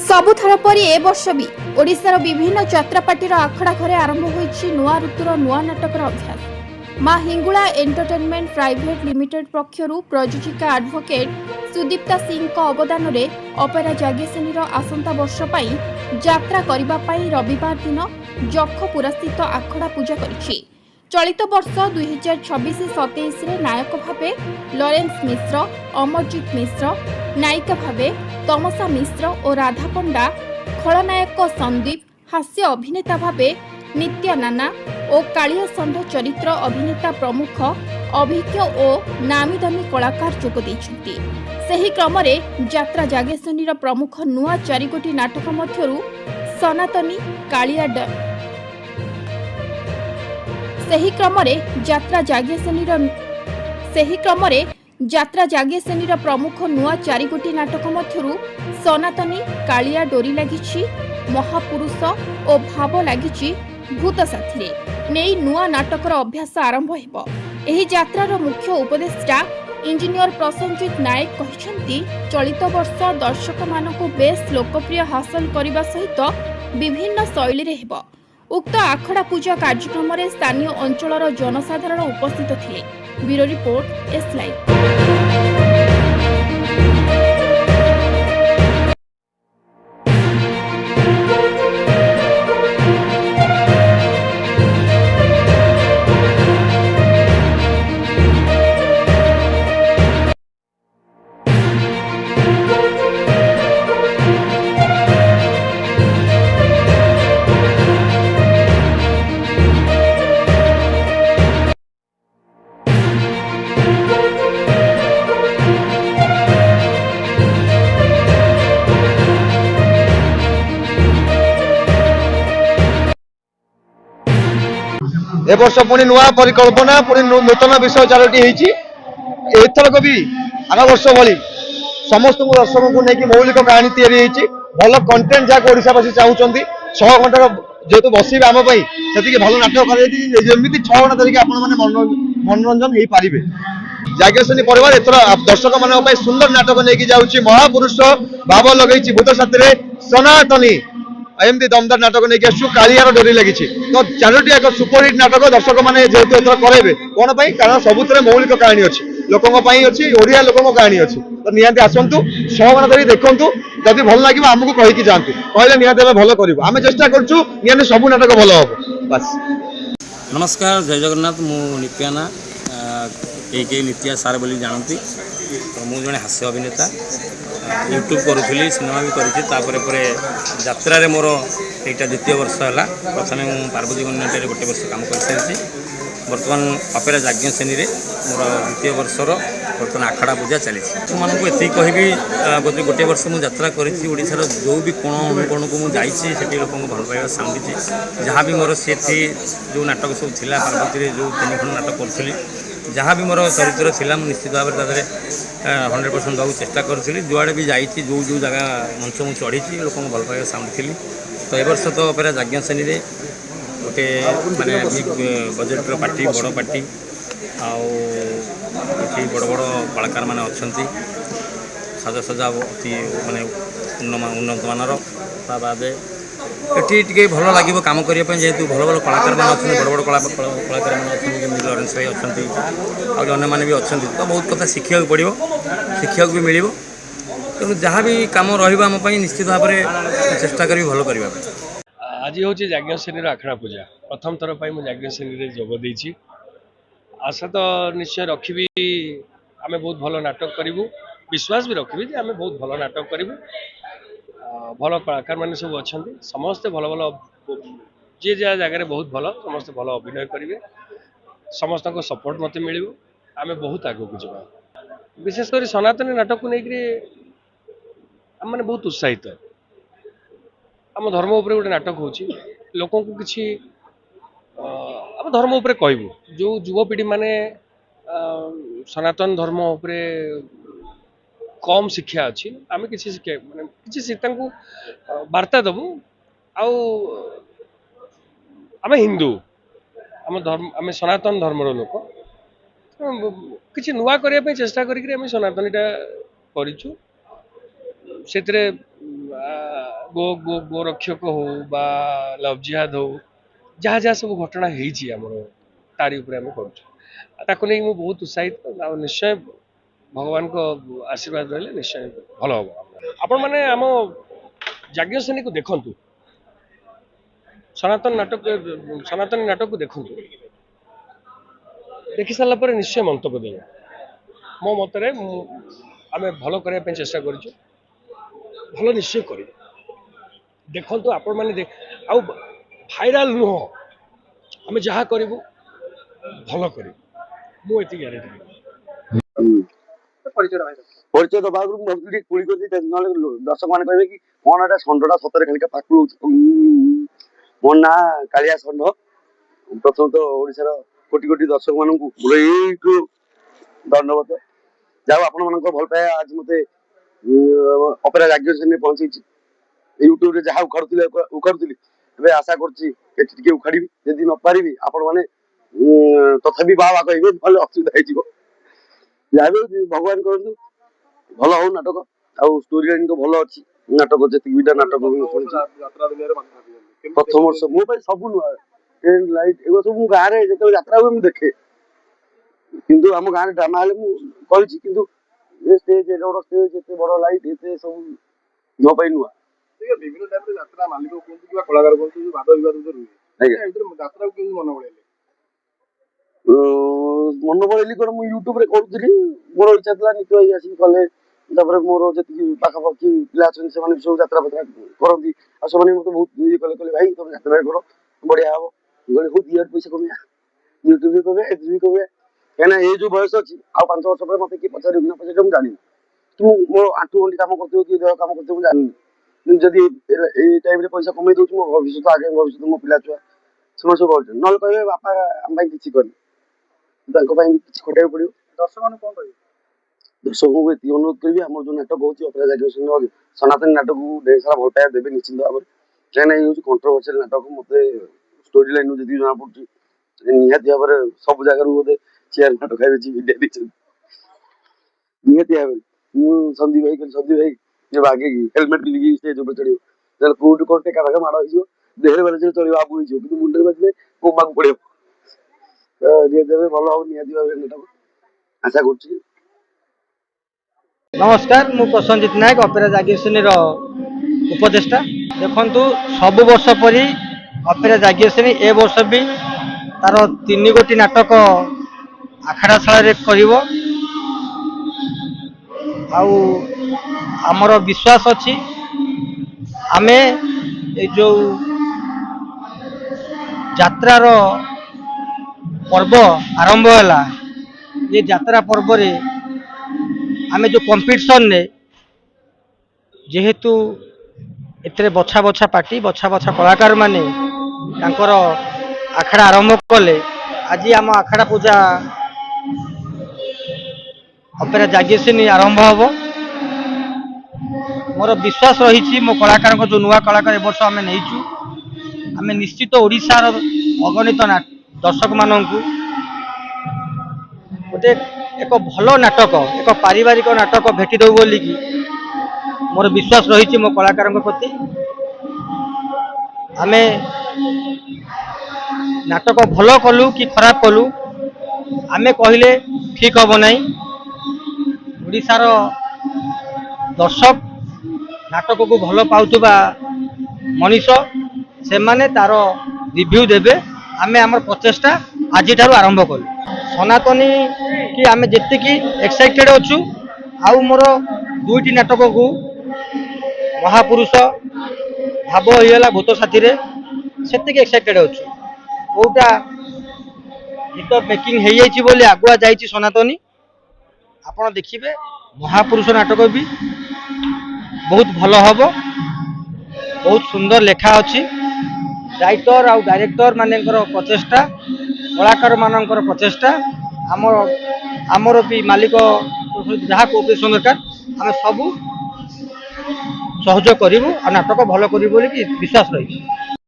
सबुथर परि ए वर्ष भी ओडिशार विभिन्न यात्रापाटीर आखड़ा घरे आरंभ होईछि नुआ ऋतुर नुआ नाटकर अभ्यास। Maa Hingula entertainment private limited पक्षरु प्रयोजिका एडवोकेट सुदीप्ता सिंह अवदान रे अपेरा जागेसेनीर आसंता वर्ष पई यात्रा करिबा पई रविवार दिन जखपुरा स्थित आखड़ा पूजा करिछि। चलित वर्ष 2026-27 रे नायक भावे लॉरेंस मिश्र, अमरजीत मिश्र, नायिका भावे तमसा मिश्र और राधा पंडा, खलनायक संदीप, हास्य अभिनेता भावे नित्या नाना और कालिया षंढ चरित्र अभिनेता प्रमुख अभिज्ञ और नामीदामी कलाकार जोग दैछन्ति। सेही क्रम रे यात्रा जागेशनीर प्रमुख नुआ 4 गोटी नाटक मध्यरु सनातनी कालिया सेही क्रम रे यात्रा जागेशनीर प्रमुख नुआ 4 गोटी नाटक मध्यरु सनातनी कालिया डोरी लागिछि, महापुरुष और भाव लागिछि भूत साथी नहीं नुआ नाटकर अभ्यास आरंभ हेबो। एही यात्रार मुख्य उपदेष्टा इंजीनियर प्रसन्नजीत नायक कहिसेंति चलित वर्ष दर्शक मानकु बेस लोकप्रिय हासिल करने सहित विभिन्न शैली रे हेबो। उक्त आखड़ा पूजा कार्यक्रम में स्थानीय अंचलर जनसाधारण उपस्थित थिले। Bureau report S live. ए वर्ष पुणी नुआ परिकल्पना पुणी नूतन विषय 4टी होती। एथरक भी आग वर्ष भली समस्त दर्शक को लेकिन मौलिक कहानी या भल कंटेंट जहाँ ओडावासी चाहते 6 घंटा जेहेतु बसवे आम से भल नाटक करमि 6 घंटा धरिक मनोरंजन हो पारे। जागेशनी परिवार एथर दर्शक मान सुंदर नाटक नहीं जाऊँगी महापुरुष भाव लगे भूत साथी सनातनी एमती दमदार नाटक नहीं आसु कालियार डोरी लगी। तो 4टी एक सुपरहिट नाटक दर्शक मैंने जेहेतु एथर करेंगे कौन कारण सबुत मौलिक कहानी अच्छी लोकों अच्छी ओडिया लोकों कहानी अच्छी। तो निहाती आसतु 6 घंटा धरी देखु जदि भल लगे आमको कहीकि जातु कहले निहाती भल करूँ आम चेष्टा करूँ निहाती सब नाटक भल हम बस। नमस्कार जय जगन्नाथ मु नित्याना के नित्या सार बोली जानती। तो मुझे जड़े हास्य अभिनेता यूट्यूब करूली सिनेमा भी करुँचे यात्रा रे मोर यहाँ द्वितीय वर्ष है। प्रथम मुझे पार्वती गणेश गोटे वर्ष काम कर सारी बर्तमान अपेरा जाज्ञ श्रेणी में मोर द्वितीय वर्षर बर्तमान आखड़ा पूजा चली मानक ये कहि गोटे वर्ष मुझे यात्रा करोड़ार जो भी कोण अनुकोण को मुझे लोक भल पाइबा सांगी जहाँ भी मोर सी जो नाटक सब था पार्वती जो 3 खंड नाटक करी जहाँ भी मोर चरित्र था निश्चित भाव में 100% देवाक चेष्टा करी जुआड़े भी जाइए जो जो जगह मंच मुझे चढ़ी लोक भल पाइबा सांगी। तो ए वर्ष तो अपेरा जाज्ञ श्रेणी में गोटे माने बजेट्र पार्टी बड़ पार्टी आठी बड़ बड़ कलाकार मैंने अच्छा साजसजा अति माने उन्नत मानर बाद ये भल लगे कम करने जेहेतु भल भल कलाकार मैंने अच्छे बड़ बड़ कलाकार मैंने अच्छे लॉरेंस भाई अच्छा और भी अच्छा तो बहुत कथा शिखा पड़ो शिखा भी मिल तेणु जहाँ भी कम रहा निश्चित भाव में चेष्टा करी भल करने। आज हूँ जाज्ञ श्रेणी आखड़ा पूजा प्रथम थर पर मुझे जाज्ञ श्रेणी जोगदी आशा तो निश्चय रखी आम बहुत भल नाटक करूँ विश्वास भी रखी आम बहुत भल नाटक करूँ भल कलाकार मैंने सब अच्छा समस्ते भल भल जी जहाँ जगह बहुत भल समस्ते भल अभिनय करेंगे समस्त सपोर्ट मत मिल आम बहुत आगे को जा विशेषकर सनातनी नाटक को लेकर आम मैंने बहुत उत्साहित आम धर्म उपरे गोटे नाटक होची लोकों को किसी आम धर्म उपरे कहबू जो युवपीढ़ी माने सनातन धर्म उपरे कम शिक्षा अच्छी आम किसी शिक्षा माने किसी वार्ता देवु आम हिंदू आम धर्म आम सनातन धर्मर लोक किसी नुआ करने चेष्टा करें सनातनीटा करूँ से ଗୋରକ୍ଷକ ହଉ ବା ଲଭ୍ ଜିହାଦ ହଉ ଯାହା ଯାହା ସବୁ ଘଟଣା ହେଇଛି ଆମର ତାରି ଉପରେ ଆମେ କରୁଛୁ। ତାକୁ ନେଇ ମୁଁ ବହୁତ ଉତ୍ସାହିତ ଆଉ ନିଶ୍ଚୟ ଭଗବାନଙ୍କ ଆଶୀର୍ବାଦ ରହିଲେ ନିଶ୍ଚୟ ଭଲ ହବ। ଆପଣମାନେ ଆମ ଯାଜ୍ଞସେନୀକୁ ଦେଖନ୍ତୁ, ସନାତନ ନାଟକକୁ ଦେଖନ୍ତୁ, ଦେଖି ସାରିଲା ପରେ ନିଶ୍ଚୟ ମନ୍ତବ୍ୟ ଦେବେ। ମୋ ମତରେ ଆମେ ଭଲ କରିବା ପାଇଁ ଚେଷ୍ଟା କରିଛୁ, ଭଲ ନିଶ୍ଚୟ କରିବୁ। ଦେଖନ୍ତୁ ଆପଣମାନେ ଆଉ ଭାଇରାଲ ନୁହଁ, ଆମେ ଯାହା କରିବୁ ଭଲ କରିବୁ, ମୁଁ ଏତିକି ଗ୍ୟାରେଣ୍ଟି ଦେବି। ପରିଚୟ ଦବା ଆଗରୁ ମୁଁ ଭାବୁଥିଲି କୁଳି କରିଛି, ନହେଲେ ଦର୍ଶକ ମାନେ କହିବେ କି କଣ ଏଟା ଷଣ୍ଢଟା ସତରେ ଖାଲି ପାଖରୁ ମୋ ନାଁ କାଳିଆ ଷଣ୍ଢ। ପ୍ରଥମତଃ ଓଡ଼ିଶାର କୋଟି କୋଟି ଦର୍ଶକ ମାନଙ୍କୁ ଏଇଠୁ ଧନ୍ୟବାଦ। ଯାହା ଆପଣ ମାନଙ୍କ ଭଲ ପାଇବା ଆଜି ମତେ ଅପେରା ଯାଜ୍ଞସେନୀରେ ପହଞ୍ଚେଇଛି। ୟୁଟ୍ୟୁବରେ ଯାହା ଉଖାଡୁଥିଲି ଏବେ ଆଶା କରୁଛି ଏଠି ଟିକେ ଉଖାଡ଼ିବି। ଯଦି ନ ପାରିବି ଆପଣ ମାନେ ତଥାପି ବାହା କହିବେ, ନହେଲେ ଅସୁବିଧା ହେଇଯିବ। ଯାହା ବି ଭଗବାନ କରନ୍ତୁ ଭଲ ହଉ ନାଟକ, ଆଉ ଷ୍ଟୋରି ଲାଇନ ତ ଭଲ ଅଛି। ନାଟକ ଯେତିକି ବିଟା ନାଟକ ପ୍ରଥମ ବର୍ଷ ମୋ ପାଇଁ ସବୁ ନୂଆ, ଟେଣ୍ଟ ଲାଇଟ୍ ଏଗୁলো ସବୁ ମୁଁ ଗାଁରେ ଯେତେବେଳେ ଯାତ୍ରା ହୁଏ ମୁଁ ଦେଖେ, କିନ୍ତୁ ଆମ ଗାଁରେ ଡ୍ରାମା ହେଲେ ମୁଁ କରିଛି, କିନ୍ତୁ ଏ ଷ୍ଟେଜ ଏତେ ବଡ ଷ୍ଟେଜ, ଏତେ ବଡ ଲାଇଟ୍, ଏତେ ସବୁ ମୋ ପାଇଁ ନୂଆ। ବିଭିନ୍ନ ଟାଇପର ଯାତ୍ରା ମାଲିକ କୁହନ୍ତୁ କିମ୍ବା କଳାକାର କୁହନ୍ତୁ, ବାଦ ବିବାଦ ରୁହେ, ଯାତ୍ରାକୁ କେମିତି ମନେ ପଡେଇଲେ? ମନେ ପଡେଇଲି କଣ, ମୁଁ ୟୁଟ୍ୟୁବରେ କରୁଥିଲି, ମୋର ଇଚ୍ଛା ଥିଲା ନିତ୍ୟ ଭାଇ ଆସିକି କଲେ, ତାପରେ ମୋର ଯେତିକି ପାଖାପାଖି ପିଲା ଅଛନ୍ତି ସେମାନେ ବି ସବୁ ଯାତ୍ରା ଫାତ୍ରା କରନ୍ତି, ଆଉ ସେମାନେ ମତେ ବହୁତ ଇଏ କଲେ ଭାଇ ତମେ ଯାତ୍ରା କର ବଢିଆ ହବ। ହଉ ଦି ଆଡୁ ପଇସା କମେଇବା, ୟୁଟ୍ୟୁବ ବି କମେଇବା, ଏଥିରେ ବି କମେଇବା। କାହିଁକିନା ଏଇ ଯୋଉ ବୟସ ଅଛି, ଆଉ 5 ବର୍ଷ ପରେ ମତେ କିଏ ପଚାରିବ କି ନ ପଚାରିବ ମୁଁ ଜାଣିନି, କି ମୁଁ ମୋ ଆଣ୍ଠୁ ଗଣ୍ଠି କାମ କରୁଥିବ କି ଦେହ କାମ କରୁଥିବ ମୁଁ ଜାଣିନି। କିନ୍ତୁ ଯଦି ଏଇ ଟାଇମରେ ପଇସା କମେଇ ଦଉଛି, ମୋ ଭବିଷ୍ୟତ ଆଗେ, ଭବିଷ୍ୟତ ମୋ ପିଲା ଛୁଆ ସେମାନେ ସବୁ କରୁଛନ୍ତି। ନହେଲେ କହିବେ ବାପା ଆମ ପାଇଁ କିଛି କରିନି, ତାଙ୍କ ପାଇଁ ବି କିଛି ଖଟିବାକୁ ପଡିବ। ଦର୍ଶକମାନଙ୍କୁ କଣ କହିବେ? ଦର୍ଶକଙ୍କୁ ଏତିକି ଅନୁରୋଧ କରିବି, ଆମର ଯୋଉ ନାଟକ ହଉଛି ଅପେରା ଯାଜ୍ଞସେନୀ ସନାତନ ନାଟକକୁ ଢେର ସାରା ଭଲ ପାଇବା ଦେବେ ନିଶ୍ଚିନ୍ତ ଭାବରେ। କାହିଁକିନା ଏଇ ହଉଛି କଣ୍ଟ୍ରୋଭର୍ସିଆଲ ନାଟକ। ମତେ ଷ୍ଟୋରି ଲାଇନରୁ ଯେତିକି ଜଣା ପଡୁଛି ନିହାତି ଭାବରେ ସବୁ ଜାଗାରୁ ବୋଧେ ଚେୟାର ନାଟକ ମିଡିଆ ଦେଇଛନ୍ତି ନିହାତି ଭାବରେ। ମୁଁ ସନ୍ଦୀପ ଭାଇ ବାଗେଇକି ହେଲମେଟ ପିନ୍ଧିକି ଷ୍ଟେଜ ଉପରେ ଚଢିବ, ତାହେଲେ କୋଉଠୁ କୋଉଠି ଟେକା ଫେକା ମାଡ ହେଇଯିବ, ଦେହରେ ବାଜିଲେ ଚଳିବ, ଆବୁ ହେଇଯିବ, କିନ୍ତୁ ମୁଣ୍ଡରେ ବାଜିଲେ କୋମାକୁ ପଡିବ। ନିହାତି ଭାବେ ଭଲ ହବ, ନିହାତି ଭାବରେ ନାଟକ ଆଶା କରୁଛି। ନମସ୍କାର, ମୁଁ ପ୍ରସଞ୍ଜିତ ନାୟକ, ଅପେରା ଯାଜ୍ଞସେନୀର ଉପଦେଷ୍ଟା। ଦେଖନ୍ତୁ, ସବୁ ବର୍ଷ ପରି ଅପେରା ଯାଜ୍ଞସେନୀ ଏ ବର୍ଷ ବି ତାର 3 ଗୋଟି ନାଟକ ଆଖଡ଼ାଶାଳାରେ କରିବ। ଆଉ ଆମର ବିଶ୍ୱାସ ଅଛି ଆମେ ଏ ଯେଉଁ ଯାତ୍ରାର ପର୍ବ ଆରମ୍ଭ ହେଲା, ଏ ଯାତ୍ରା ପର୍ବରେ ଆମେ ଯେଉଁ କମ୍ପିଟିସନରେ ଯେହେତୁ ଏଥିରେ ବଛା ବଛା ପାର୍ଟି, ବଛା ବଛା କଳାକାରମାନେ ତାଙ୍କର ଆଖଡ଼ା ଆରମ୍ଭ କଲେ, ଆଜି ଆମ ଆଖଡ଼ା ପୂଜା ଅପେରା ଯାଜ୍ଞସେନୀ ଆରମ୍ଭ ହେବ। ମୋର ବିଶ୍ୱାସ ରହିଛି ମୋ କଳାକାରଙ୍କ ଯେଉଁ ନୂଆ କଳାକାର ଏ ବର୍ଷ ଆମେ ନେଇଛୁ, ଆମେ ନିଶ୍ଚିତ ଓଡ଼ିଶାର ଅଗଣିତ ଦର୍ଶକମାନଙ୍କୁ ଗୋଟେ ଏକ ଭଲ ନାଟକ, ଏକ ପାରିବାରିକ ନାଟକ ଭେଟି ଦେବୁ ବୋଲିକି ମୋର ବିଶ୍ୱାସ ରହିଛି ମୋ କଳାକାରଙ୍କ ପ୍ରତି। ଆମେ ନାଟକ ଭଲ କଲୁ କି ଖରାପ କଲୁ ଆମେ କହିଲେ ଠିକ ହେବ ନାହିଁ। ଓଡ଼ିଶାର ଦର୍ଶକ, ନାଟକକୁ ଭଲ ପାଉଥିବା ମଣିଷ, ସେମାନେ ତାର ରିଭ୍ୟୁ ଦେବେ। ଆମେ ଆମର ପ୍ରଚେଷ୍ଟା ଆଜିଠାରୁ ଆରମ୍ଭ କଲୁ। ସନାତନୀ କି ଆମେ ଯେତିକି ଏକ୍ସାଇଟେଡ୍ ଅଛୁ, ଆଉ ମୋର 2ଟି ନାଟକକୁ ମହାପୁରୁଷ, ଭାବ ହେଇଗଲା ଭୂତ ସାଥିରେ, ସେତିକି ଏକ୍ସାଇଟେଡ୍ ଅଛୁ। କୋଉଟା ଗୀତ ମେକିଂ ହେଇଯାଇଛି ବୋଲି ଆଗୁଆ ଯାଇଛି ସନାତନୀ, ଆପଣ ଦେଖିବେ ମହାପୁରୁଷ ନାଟକ ବି ବହୁତ ଭଲ ହେବ, ବହୁତ ସୁନ୍ଦର ଲେଖା ଅଛି। ରାଇଟର ଆଉ ଡାଇରେକ୍ଟର ମାନଙ୍କର ପ୍ରଚେଷ୍ଟା, କଳାକାର ମାନଙ୍କର ପ୍ରଚେଷ୍ଟା, ଆମର ବି ମାଲିକ ଯାହା କୋଅପରେସନ ଦରକାର ଆମେ ସବୁ ସହଯୋଗ କରିବୁ, ଆଉ ନାଟକ ଭଲ କରିବୁ ବୋଲି ବିଶ୍ୱାସ ରହିଛି।